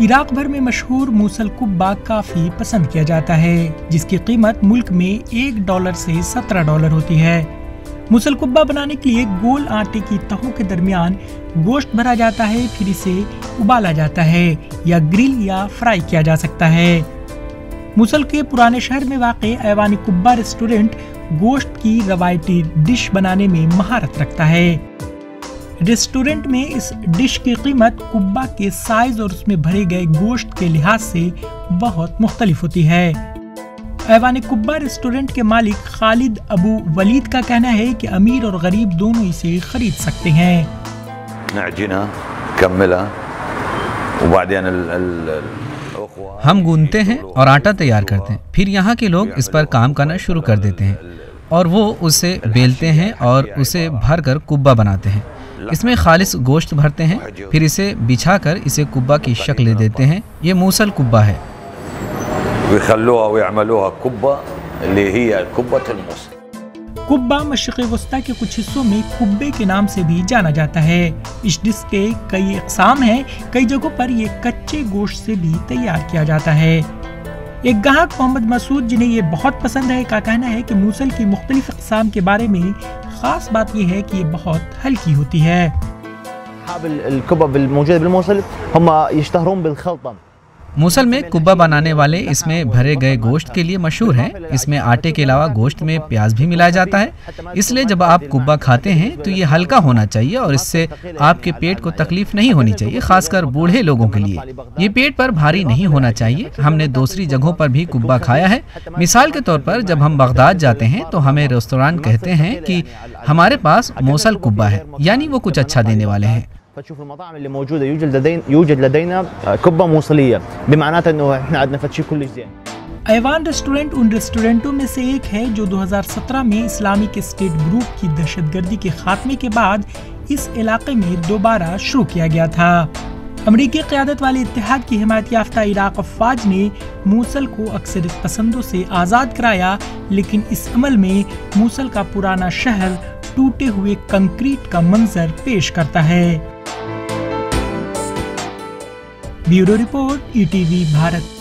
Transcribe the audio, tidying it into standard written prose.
Iraq भर में मशहूर मूसल कुब्बा काफी पसंद किया जाता है, जिसकी कीमत मुल्क में $1 से $17 होती है। मूसल कुब्बा बनाने के लिए गोल आटे की तहों के दरमियान गोश्त भरा जाता है, फिर इसे उबाला जाता है या ग्रिल या फ्राई किया जा सकता है। मूसल के पुराने शहर में वाक़े ऐवान कुब्बा रेस्टोरेंट गोश्त की रवायती डिश बनाने में महारत रखता है। रेस्टोरेंट में इस डिश की कीमत कुब्बा के साइज और उसमें भरे गए गोश्त के लिहाज से बहुत मुख्तलिफ होती है। ऐवान कुब्बा रेस्टोरेंट के मालिक खालिद अबू वलीद का कहना है कि अमीर और गरीब दोनों इसे खरीद सकते हैं। हम गूंथते हैं और आटा तैयार करते हैं, फिर यहाँ के लोग इस पर काम करना शुरू कर देते हैं और वो उसे बेलते हैं और उसे भर कर कुब्बा बनाते हैं। इसमें खालिस गोश्त भरते हैं, फिर इसे बिछाकर इसे कुब्बा की शक्ल दे देते हैं। ये मूसल कुब्बा है। कुब्बा मशरिक़ वस्ता के कुछ हिस्सों में कुब्बे के नाम से भी जाना जाता है। इस डिश के कई अक़साम हैं। कई जगहों पर ये कच्चे गोश्त से भी तैयार किया जाता है। एक ग्राहक मोहम्मद मसूद, जिन्हें ये बहुत पसंद है, का कहना है कि मूसल की मुख्तलिफ अक़साम के बारे में खास बात यह है कि ये बहुत हल्की होती है। मूसल में कुब्बा बनाने वाले इसमें भरे गए गोश्त के लिए मशहूर हैं। इसमें आटे के अलावा गोश्त में प्याज भी मिलाया जाता है, इसलिए जब आप कुब्बा खाते हैं तो ये हल्का होना चाहिए और इससे आपके पेट को तकलीफ नहीं होनी चाहिए, खासकर बूढ़े लोगों के लिए। ये पेट पर भारी नहीं होना चाहिए। हमने दूसरी जगहों पर भी कुब्बा खाया है। मिसाल के तौर पर जब हम बगदाद जाते हैं तो हमें रेस्तोरां कहते हैं कि हमारे पास मूसल कुब्बा है, यानी वो कुछ अच्छा देने वाले हैं। فتشوف المطاعم اللي موجودة يوجد لدينا كبة موصلية بمعناته إنه إحنا عندنا فتشي كلش زين। ऐवान रेस्टोरेंट उन रेस्टोरेंटों में से एक है जो 2017 में इस्लामिक स्टेट ग्रुप की दहशतगर्दी के खात्मे के बाद इस इलाके में दोबारा शुरू किया गया था। अमरीकी क़यादत वाले इत्तेहाद की हिमायत याफ्ता इराक अफ़वाज ने मूसल को अक्सरियत पसंदों से आज़ाद कराया, लेकिन इस अमल में मूसल का पुराना शहर टूटे हुए कंक्रीट का मंजर पेश करता है। Bureau report, ETV Bharat.